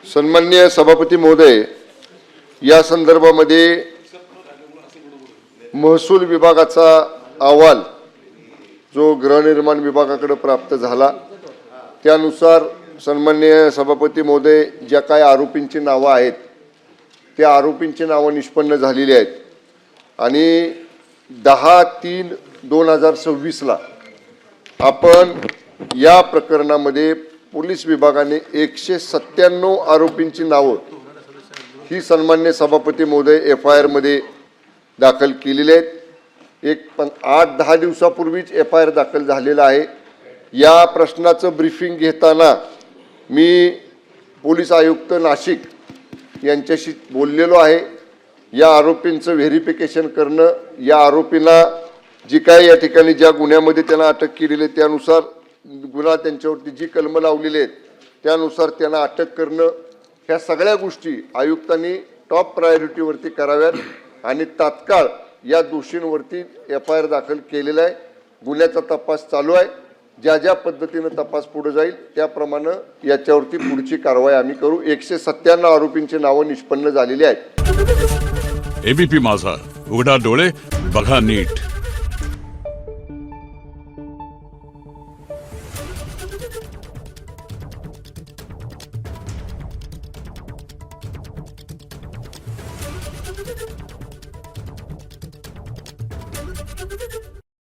सन्माननीय सभापती महोदय, या संदर्भामध्ये महसूल विभागाचा अहवाल जो गृहनिर्माण विभागाकडे प्राप्त झाला त्यानुसार सन्माननीय सभापती महोदय ज्या काही आरोपींची नावे आहेत त्या आरोपींची नावे निष्पन्न झालेली आहेत आणि 10/3/2026 ला आपण या प्रकरणामध्ये पोलीस विभागाने 197 आरोपींची नावे ही सन्माननीय सभापती महोदय FIR मध्ये दाखल केलेली आहेत। 8-10 दिवसापूर्वीच FIR दाखल झालेला आहे। या प्रश्नाचं ब्रीफिंग घेताना मी पोलीस आयुक्त नाशिक यांच्याशी बोललेलो आहे। या आरोपींचं व्हेरिफिकेशन करणं, या आरोपींना जी काही या ठिकाणी ज्या गुन्ह्यामध्ये त्यांना अटक केलेली आहे त्यानुसार गुन्हा त्यांच्यावरती जी कलम लावलेली आहेत त्यानुसार त्यांना अटक करणं, ह्या सगळ्या गोष्टी आयुक्तांनी टॉप प्रायोरिटीवरती कराव्यात आणि तात्काळ या दोषींवरती FIR दाखल केलेला आहे। गुन्ह्याचा तपास चालू आहे। ज्या ज्या पद्धतीने तपास पुढे जाईल त्याप्रमाणे याच्यावरती पुढची कारवाई आम्ही करू। 197 आरोपींची नावे निष्पन्न झालेली आहेत। ABP माझा, उघडा डोळे बघा नीट।